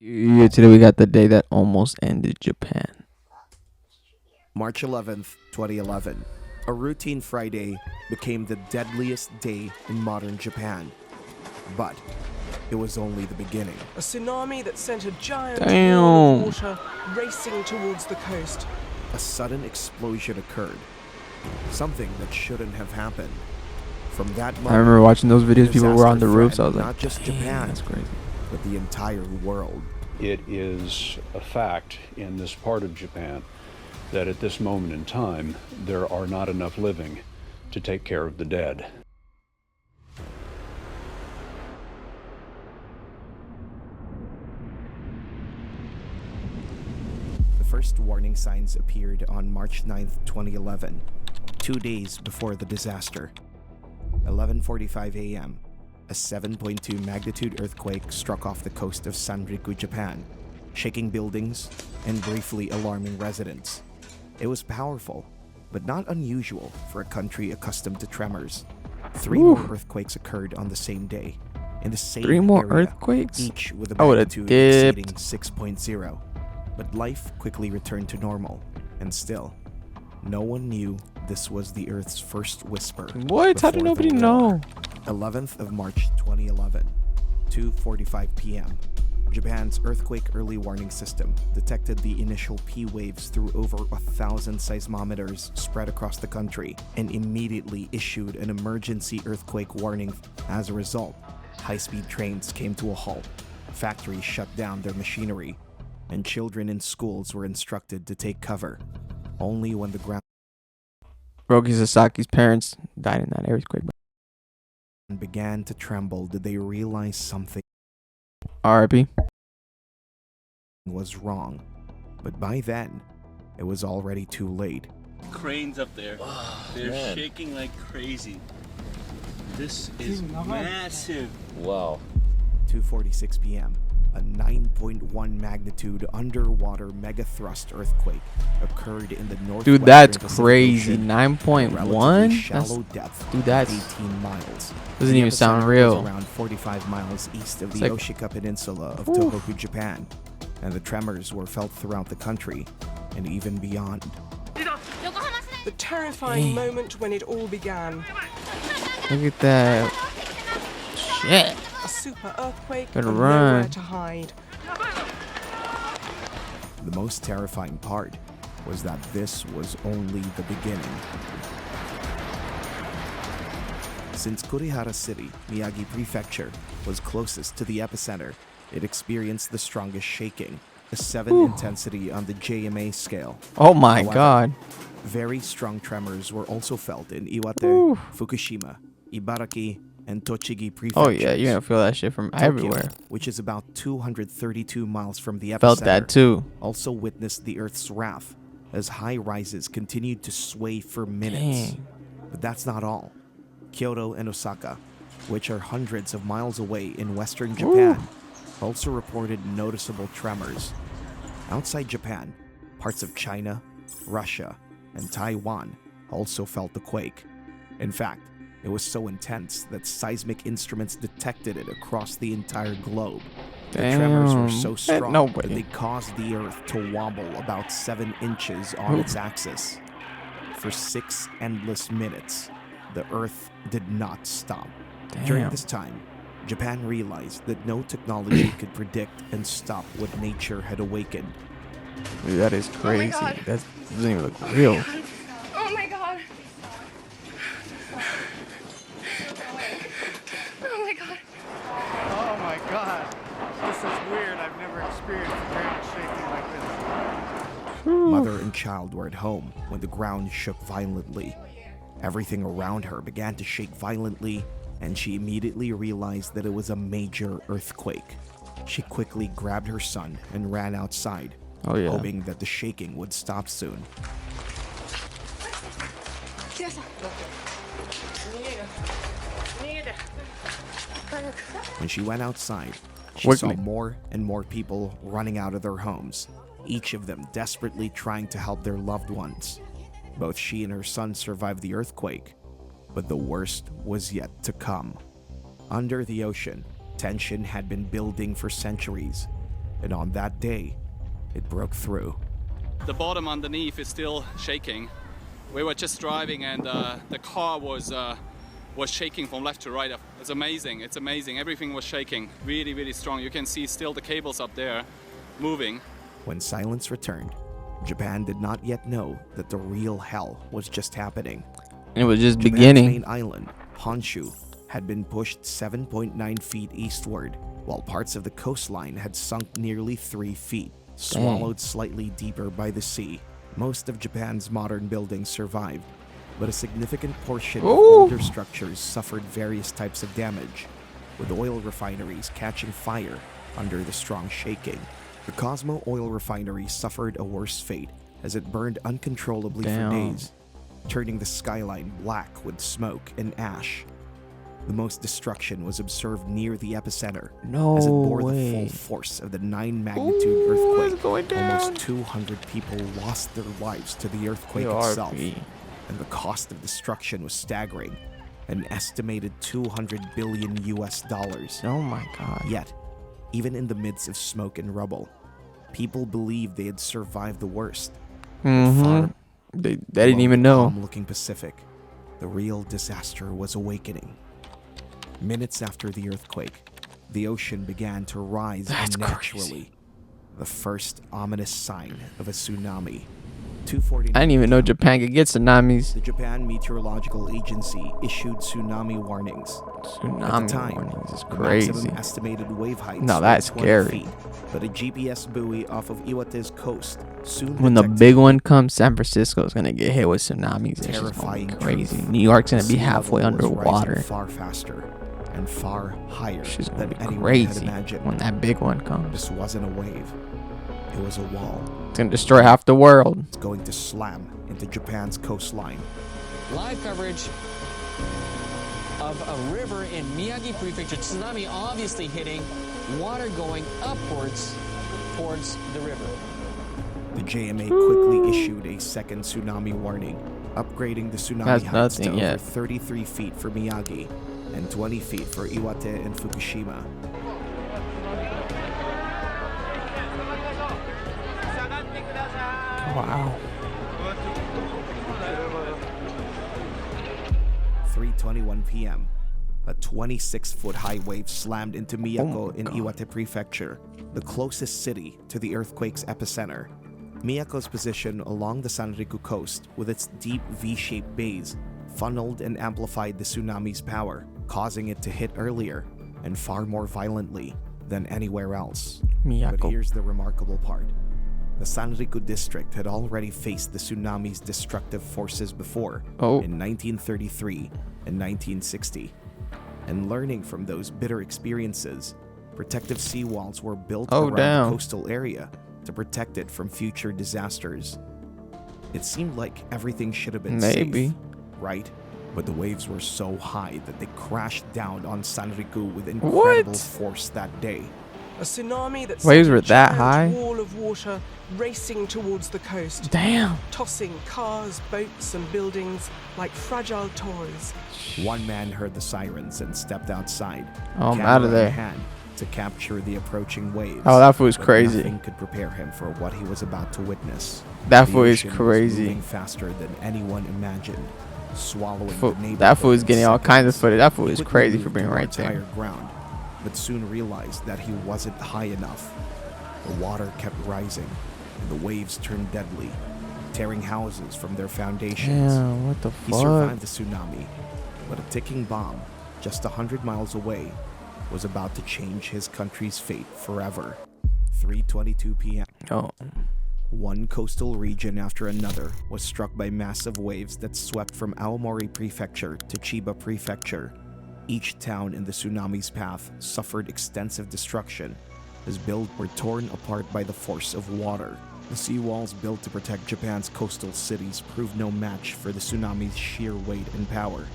Yeah, today we got the day that almost ended Japan. March 11th, 2011. A routine Friday became the deadliest day in modern Japan. But it was only the beginning. A tsunami that sent a giant wall Damn. of water racing towards the coast. A sudden explosion occurred. Something that shouldn't have happened. From that moment, I remember watching those videos. People were on the disaster roofs. I was threatened like, not just "Damn, Japan, that's crazy." but the entire world. It is a fact in this part of Japan that at this moment in time, there are not enough living to take care of the dead. The first warning signs appeared on March 9th, 2011, 2 days before the disaster. 11:45 a.m., a 7.2 magnitude earthquake struck off the coast of Sanriku, Japan, shaking buildings and briefly alarming residents. It was powerful, but not unusual for a country accustomed to tremors. Three Whew. more earthquakes occurred on the same day, in the same 3 more area, earthquakes. each with a I would've magnitude dipped. exceeding 6.0. But life quickly returned to normal, and still, no one knew this was the Earth's first whisper. What? How did before the nobody war. know? 11th of March 2011, 2:45 p.m. Japan's earthquake early warning system detected the initial P waves through over 1,000 seismometers spread across the country and immediately issued an emergency earthquake warning. As a result, high-speed trains came to a halt, factories shut down their machinery, and children in schools were instructed to take cover. Only when the ground Roki Sasaki's parents died in that earthquake. began to tremble did they realize something R.I.P. was wrong. But by then, it was already too late. Cranes up there. They're shaking like crazy. This is massive. Wow. 2:46 p.m. A 9.1 magnitude underwater megathrust earthquake occurred in the northwestern Dude, that's Pacific crazy. Ocean, 9.1? relatively That's, shallow depth dude, of that's 18 miles. doesn't The even sound epicenter was real. around 45 miles east of It's the like- Oshika Peninsula of Oof. Tohoku, Japan, and the tremors were felt throughout the country and even beyond. The terrifying Dang. moment when it all began. Look at that. Shit. A super earthquake Better and run. nowhere to hide. The most terrifying part was that this was only the beginning. Since Kurihara City, Miyagi Prefecture, was closest to the epicenter, it experienced the strongest shaking, a 7 Whew. intensity on the JMA scale. Oh my However, god. Very strong tremors were also felt in Iwate, Whew. Fukushima, Ibaraki, and Tochigi prefectures. Oh yeah, you're gonna feel that shit from Tokyo, everywhere. which is about 232 miles from the epicenter, Felt that too. also witnessed the Earth's wrath as high rises continued to sway for minutes. Dang. But that's not all. Kyoto and Osaka, which are hundreds of miles away in western Japan, also reported noticeable tremors. Outside Japan, parts of China, Russia, and Taiwan also felt the quake. In fact, it was so intense that seismic instruments detected it across the entire globe. The tremors were Damn. so Ain't strong nobody. that they caused the Earth to wobble about 7 inches on Ooh. its axis. For 6 endless minutes, the Earth did not stop. During Damn. this time, Japan realized that no technology could predict and stop what nature had awakened. Dude, that is crazy. God. That doesn't even look real. Oh my god. Oh my god. Oh my god. This is weird. I've never experienced a ground shaking like this. Mother and child were at home when the ground shook violently. Everything around her began to shake violently, and she immediately realized that it was a major earthquake. She quickly grabbed her son and ran outside, Oh yeah. hoping that the shaking would stop soon. When she went outside, she saw Quickly. more and more people running out of their homes, each of them desperately trying to help their loved ones. Both she and her son survived the earthquake, but the worst was yet to come. Under the ocean, tension had been building for centuries. And on that day, it broke through. The bottom underneath is still shaking. We were just driving and the car was shaking from left to right. It's amazing. It's amazing. Everything was shaking really, really strong. You can see still the cables up there moving. When silence returned, Japan did not yet know that the real hell was just happening. It was just Japan's beginning. main island, Honshu, had been pushed 7.9 feet eastward, while parts of the coastline had sunk nearly 3 feet, swallowed slightly deeper by the sea. Most of Japan's modern buildings survived, but a significant portion of older structures suffered various types of damage, with oil refineries catching fire under the strong shaking. The Cosmo oil refinery suffered a worse fate as it burned uncontrollably for days, turning the skyline black with smoke and ash. The most destruction was observed near the epicenter as it bore the full force of the 9-magnitude earthquake. Almost 200 people lost their lives to the earthquake itself, and the cost of destruction was staggering, an estimated $200 billion. Oh my God. Yet, even in the midst of smoke and rubble, people believed they had survived the worst. They didn't even know. Calm-looking Pacific, the real disaster was awakening. Minutes after the earthquake, the ocean began to rise unnaturally. The first ominous sign of a tsunami. 2:49 I didn't even know Japan could get tsunamis. The Japan Meteorological Agency issued tsunami warnings. At the Tsunami time, warnings is the crazy. maximum estimated wave heights No, were that's 20 scary. feet, but a GPS buoy off of Iwate's coast soon When the detected big one comes, San Francisco's gonna get hit with tsunamis. It's just gonna terrifying be crazy. truth. New York's gonna be Sea halfway level was rising underwater. far faster and far higher She's gonna than be anyone had crazy imagined. when that big one comes. This wasn't a wave. It was a wall. It's gonna destroy half the world. It's going to slam into Japan's coastline. Live coverage of a river in Miyagi Prefecture. Tsunami obviously hitting, water going upwards towards the river. The JMA quickly issued a second tsunami warning, upgrading the tsunami That's heights to nothing over yet. 33 feet for Miyagi and 20 feet for Iwate and Fukushima. Wow. 3:21 p.m. A 26-foot high wave slammed into Miyako in Iwate Prefecture, the closest city to the earthquake's epicenter. Miyako's position along the Sanriku coast, with its deep V-shaped bays, funneled and amplified the tsunami's power, causing it to hit earlier and far more violently than anywhere else. But Miyako. here's the remarkable part. The Sanriku district had already faced the tsunami's destructive forces before in 1933 and 1960. And learning from those bitter experiences, protective seawalls were built around the coastal area to protect it from future disasters. It seemed like everything should have been safe, right? But the waves were so high that they crashed down on Sanriku with incredible force that day. A tsunami that Waves sent were a that giant high? wall of water racing towards the coast. Damn. Tossing cars, boats, and buildings like fragile toys. One man heard the sirens and stepped outside, Oh, I'm camera out of in there. hand, to capture the approaching waves. Oh, that fool is But crazy. Nothing could prepare him for what he was about to witness. That The fool is ocean was crazy. moving faster than anyone imagined, swallowing Fool- the neighborhood that fool is in getting all kinds of seconds. footage. That fool He is quickly crazy moved for being to right there. higher ground, but soon realized that he wasn't high enough. The water kept rising, and the waves turned deadly, tearing houses from their foundations. Damn, what the He fuck? survived the tsunami, but a ticking bomb, just 100 miles away, was about to change his country's fate forever. 3:22 p.m. Oh. One coastal region after another was struck by massive waves that swept from Aomori Prefecture to Chiba Prefecture. Each town in the tsunami's path suffered extensive destruction, as buildings were torn apart by the force of water. The seawalls built to protect Japan's coastal cities proved no match for the tsunami's sheer weight and power.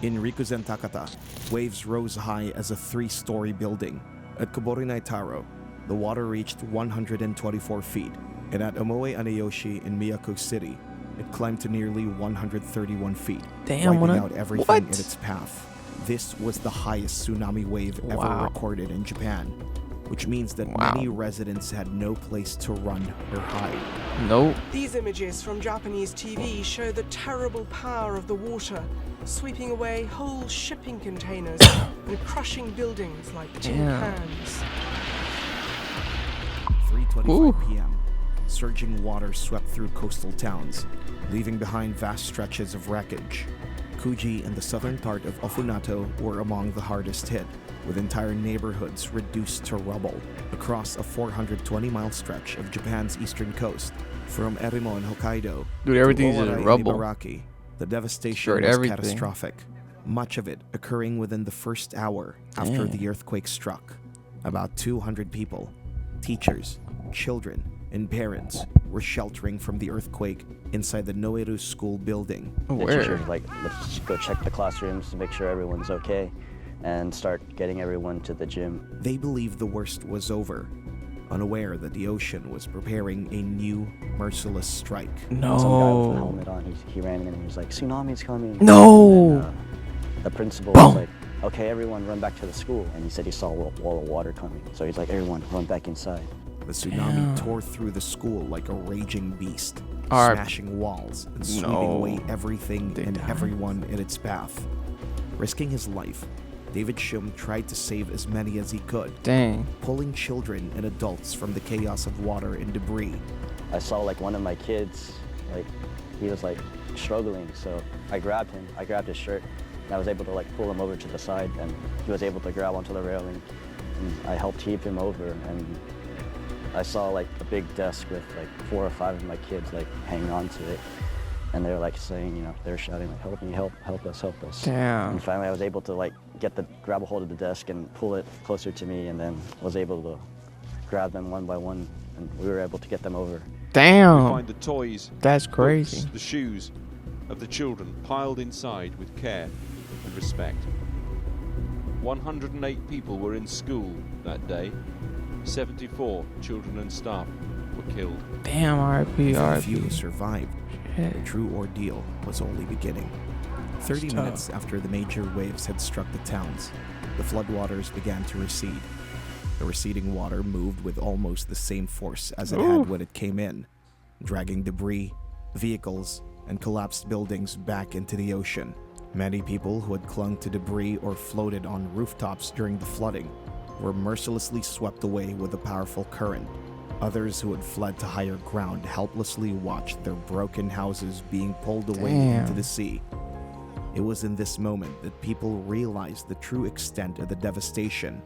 In Rikuzen Takata, waves rose high as a 3-story building. At Koborinai Taro, the water reached 124 feet, and at Omoe Aneyoshi in Miyako City, it climbed to nearly 131 feet, Damn, wiping out everything in its path. This was the highest tsunami wave ever recorded in Japan. which means that Wow. many residents had no place to run or hide. Nope. These images from Japanese TV show the terrible power of the water, sweeping away whole shipping containers and crushing buildings like tin Damn. cans. 3:25 p.m. Surging water swept through coastal towns, leaving behind vast stretches of wreckage. Kuji and the southern part of Ofunato were among the hardest hit, with entire neighborhoods reduced to rubble across a 420-mile stretch of Japan's eastern coast, from Erimo in Hokkaido Dude, everything's to in Owara in rubble. Ibaraki. The devastation Destroyed was everything. catastrophic, much of it occurring within the first hour after Damn. the earthquake struck. About 200 people, teachers, children, and parents were sheltering from the earthquake inside the Noeru school building. Oh, The where? teacher, like, let's go check the classrooms to make sure everyone's okay and start getting everyone to the gym. They believed the worst was over, unaware that the ocean was preparing a new merciless strike. Some guy with a No. helmet on, he ran in and he was like, tsunami's coming. No. And, the principal Boom. was like, okay, everyone run back to the school. And he said he saw a wall of water coming. So he's like, everyone run back inside. The tsunami Damn. tore through the school like a raging beast, Alright. smashing walls and sweeping No. away everything They and died. everyone in its path. Risking his life, David Shum tried to save as many as he could, Dang. pulling children and adults from the chaos of water and debris. I saw like one of my kids, like he was like struggling. So I grabbed him, I grabbed his shirt, and I was able to like pull him over to the side, and he was able to grab onto the railing. And I helped heave him over, and I saw like a big desk with like 4 or 5 of my kids like hanging on to it. And they're like saying, you know, they're shouting like, help me, help us, help us. Damn. And finally I was able to like grab a hold of the desk and pull it closer to me, and then was able to grab them one by one, and we were able to get them over. Damn. Find the toys, That's books, crazy. the shoes of the children piled inside with care and respect. 108 people were in school that day. 74 children and staff were killed. Damn, R.I.P. For the few who R.I.P. survived, Shit. the true ordeal was only beginning. 30 It's minutes tough. after the major waves had struck the towns, the floodwaters began to recede. The receding water moved with almost the same force as it Ooh. had when it came in, dragging debris, vehicles, and collapsed buildings back into the ocean. Many people who had clung to debris or floated on rooftops during the flooding were mercilessly swept away with the powerful current. Others who had fled to higher ground helplessly watched their broken houses being pulled away Damn. into the sea. It was in this moment that people realized the true extent of the devastation.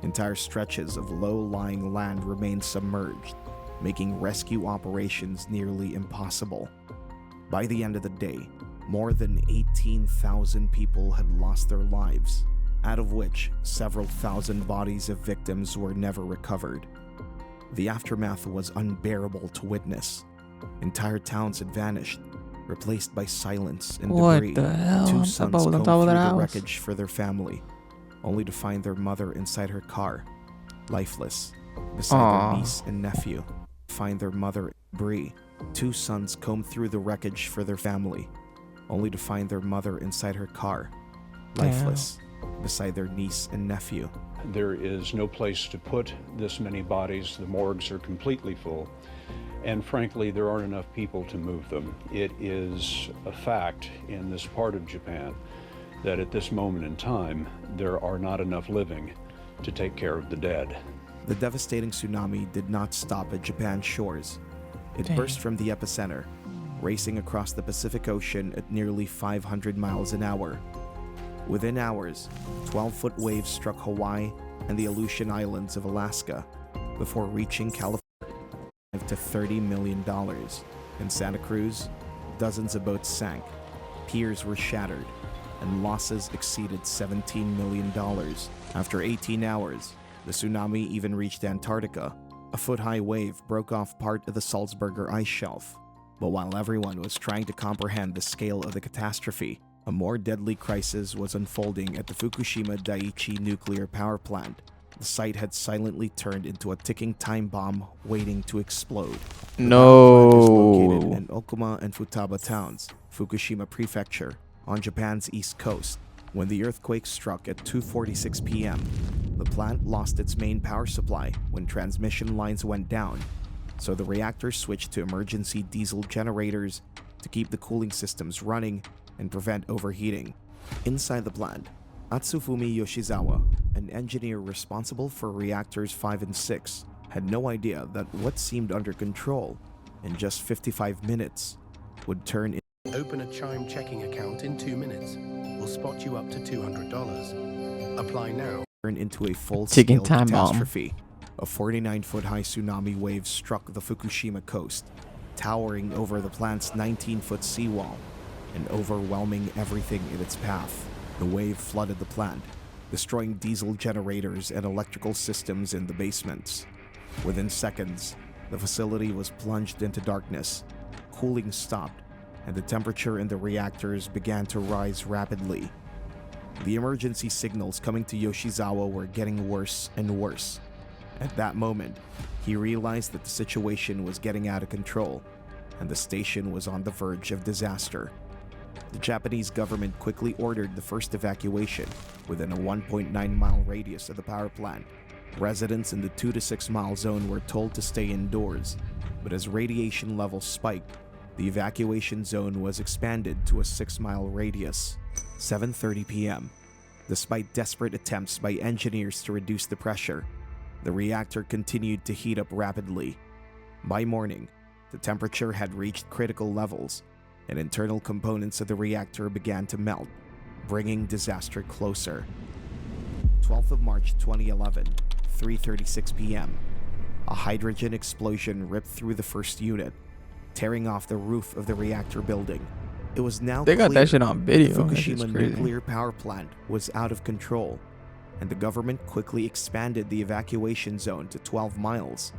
Entire stretches of low-lying land remained submerged, making rescue operations nearly impossible. By the end of the day, more than 18,000 people had lost their lives, out of which several thousand bodies of victims were never recovered. The aftermath was unbearable to witness. Entire towns had vanished, replaced by silence and What debris. the hell? Two I sons thought it was on combed top of through their the house. wreckage for their family, only to find their mother inside her car, lifeless, beside Aw. their niece and nephew. Find their mother, Bree. Two sons combed through the wreckage for their family, only to find their mother inside her car, lifeless, beside their niece and nephew. There is no place to put this many bodies. The morgues are completely full. And frankly, there aren't enough people to move them. It is a fact in this part of Japan that at this moment in time, there are not enough living to take care of the dead. The devastating tsunami did not stop at Japan's shores. It Dang. burst from the epicenter, racing across the Pacific Ocean at nearly 500 miles an hour. Within hours, 12-foot waves struck Hawaii and the Aleutian Islands of Alaska before reaching California to $30 million. In Santa Cruz, dozens of boats sank, piers were shattered, and losses exceeded $17 million. After 18 hours, the tsunami even reached Antarctica. A foot-high wave broke off part of the Salzburger ice shelf. But while everyone was trying to comprehend the scale of the catastrophe, a more deadly crisis was unfolding at the Fukushima Daiichi nuclear power plant. The site had silently turned into a ticking time bomb waiting to explode. The power plant is located No. in Okuma and Futaba towns, Fukushima Prefecture, on Japan's east coast. When the earthquake struck at 2:46 p.m., The plant lost its main power supply when transmission lines went down, so the reactor switched to emergency diesel generators to keep the cooling systems running and prevent overheating. Inside the plant, Atsufumi Yoshizawa, an engineer responsible for reactors 5 and 6, had no idea that what seemed under control in just 55 minutes would turn into Open a Chime checking account in 2 minutes. We'll spot you up to $200. Apply now. into a full-scale Ticking time bomb. catastrophe. A 49-foot-high tsunami wave struck the Fukushima coast, towering over the plant's 19-foot seawall and overwhelming everything in its path. The wave flooded the plant, destroying diesel generators and electrical systems in the basements. Within seconds, the facility was plunged into darkness. Cooling stopped, and the temperature in the reactors began to rise rapidly. The emergency signals coming to Yoshizawa were getting worse and worse. At that moment, he realized that the situation was getting out of control, and the station was on the verge of disaster. The Japanese government quickly ordered the first evacuation within a 1.9-mile radius of the power plant. Residents in the 2 to 6 mile zone were told to stay indoors, but as radiation levels spiked, the evacuation zone was expanded to a 6-mile radius. 7:30 p.m. Despite desperate attempts by engineers to reduce the pressure, the reactor continued to heat up rapidly. By morning, the temperature had reached critical levels, and internal components of the reactor began to melt, bringing disaster closer. 12th of March 2011, 3:36 p.m. A hydrogen explosion ripped through the first unit, tearing off the roof of the reactor building. It was now They got clear that shit on video. the That shit's Fukushima crazy. nuclear power plant was out of control, and the government quickly expanded the evacuation zone to 12 miles.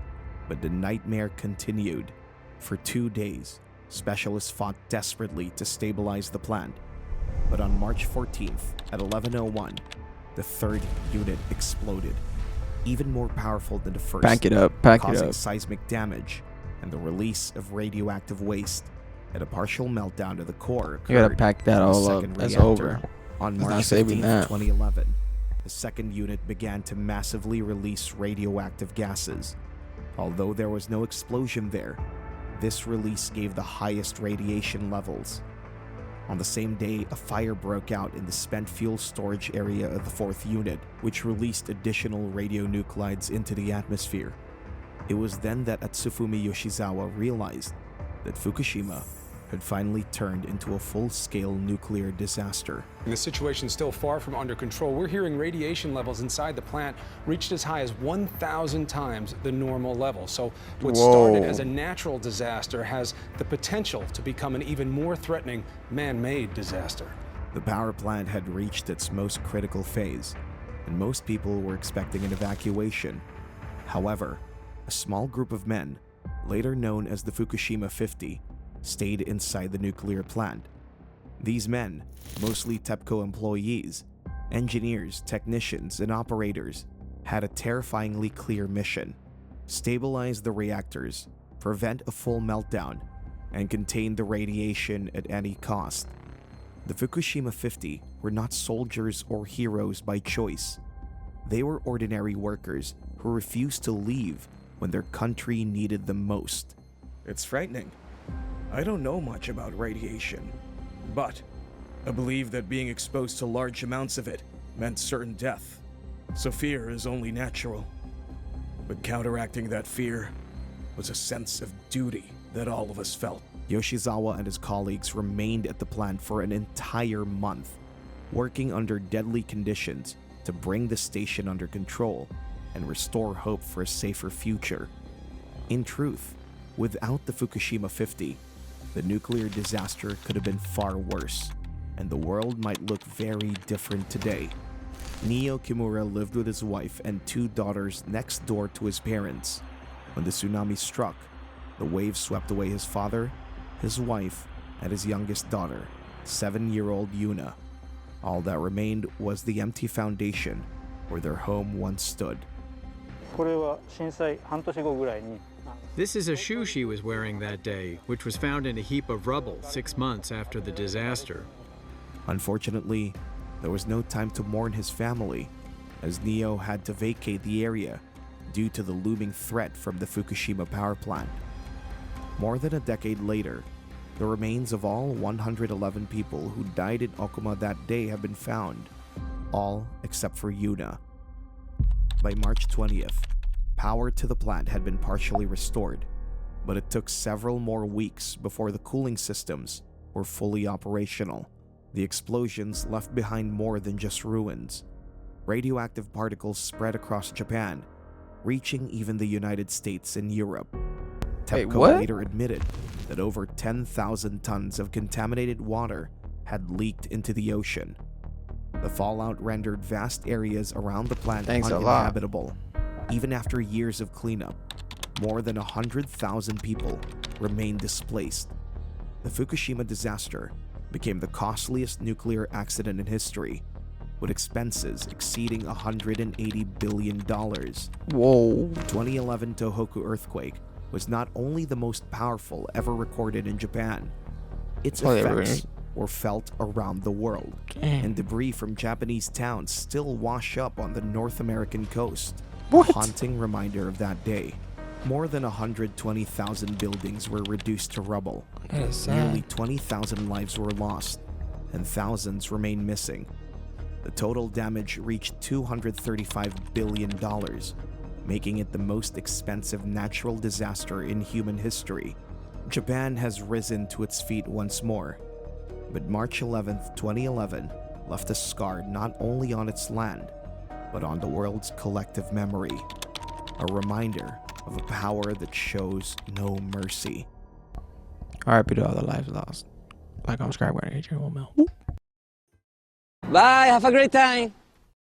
But the nightmare continued. For 2 days, specialists fought desperately to stabilize the plant. But on March 14th at 11:01, the third unit exploded, even more powerful than the first, Pack it up, pack it causing up. seismic damage and the release of radioactive waste, and a partial meltdown of the core You gotta occurred pack that in the all up. second That's reactor. over. On That's not March saving 15th, that. 2011, the second unit began to massively release radioactive gases. Although there was no explosion there, this release gave the highest radiation levels. On the same day, a fire broke out in the spent fuel storage area of the fourth unit, which released additional radionuclides into the atmosphere. It was then that Atsufumi Yoshizawa realized that Fukushima had finally turned into a full-scale nuclear disaster. And the situation's still far from under control. We're hearing radiation levels inside the plant reached as high as 1,000 times the normal level. So what started as a natural disaster has the potential to become an even more threatening man-made disaster. The power plant had reached its most critical phase, and most people were expecting an evacuation. However, a small group of men, later known as the Fukushima 50, stayed inside the nuclear plant. These men, mostly TEPCO employees, engineers, technicians, and operators, had a terrifyingly clear mission: stabilize the reactors, prevent a full meltdown, and contain the radiation at any cost. The Fukushima 50 were not soldiers or heroes by choice. They were ordinary workers who refused to leave when their country needed them most. It's frightening. I don't know much about radiation, but I believe that being exposed to large amounts of it meant certain death, so fear is only natural. But counteracting that fear was a sense of duty that all of us felt. Yoshizawa and his colleagues remained at the plant for an entire month, working under deadly conditions to bring the station under control and restore hope for a safer future. In truth, without the Fukushima 50, the nuclear disaster could have been far worse, and the world might look very different today. Neo Kimura lived with his wife and 2 daughters next door to his parents. When the tsunami struck, the wave swept away his father, his wife, and his youngest daughter, 7-year-old Yuna. All that remained was the empty foundation where their home once stood. This is a shoe she was wearing that day, which was found in a heap of rubble 6 months after the disaster. Unfortunately, there was no time to mourn his family, as NEO had to vacate the area due to the looming threat from the Fukushima power plant. More than a decade later, the remains of all 111 people who died in Okuma that day have been found, all except for Yuna. By March 20th, power to the plant had been partially restored, but it took several more weeks before the cooling systems were fully operational. The explosions left behind more than just ruins. Radioactive particles spread across Japan, reaching even the United States and Europe. TEPCO later admitted that over 10,000 tons of contaminated water had leaked into the ocean. The fallout rendered vast areas around the plant uninhabitable. Even after years of cleanup, more than 100,000 people remained displaced. The Fukushima disaster became the costliest nuclear accident in history, with expenses exceeding $180 billion. Whoa. The 2011 Tohoku earthquake was not only the most powerful ever recorded in Japan, its effects were felt around the world, and debris from Japanese towns still wash up on the North American coast. A haunting reminder of that day. More than 120,000 buildings were reduced to rubble. Nearly 20,000 lives were lost, and thousands remain missing. The total damage reached $235 billion, making it the most expensive natural disaster in human history. Japan has risen to its feet once more, but March 11th, 2011 left a scar not only on its land, but on the world's collective memory. A reminder of a power that shows no mercy. RIP to all the lives lost. Like, subscribe, Adrian Wilmel. Bye, have a great time.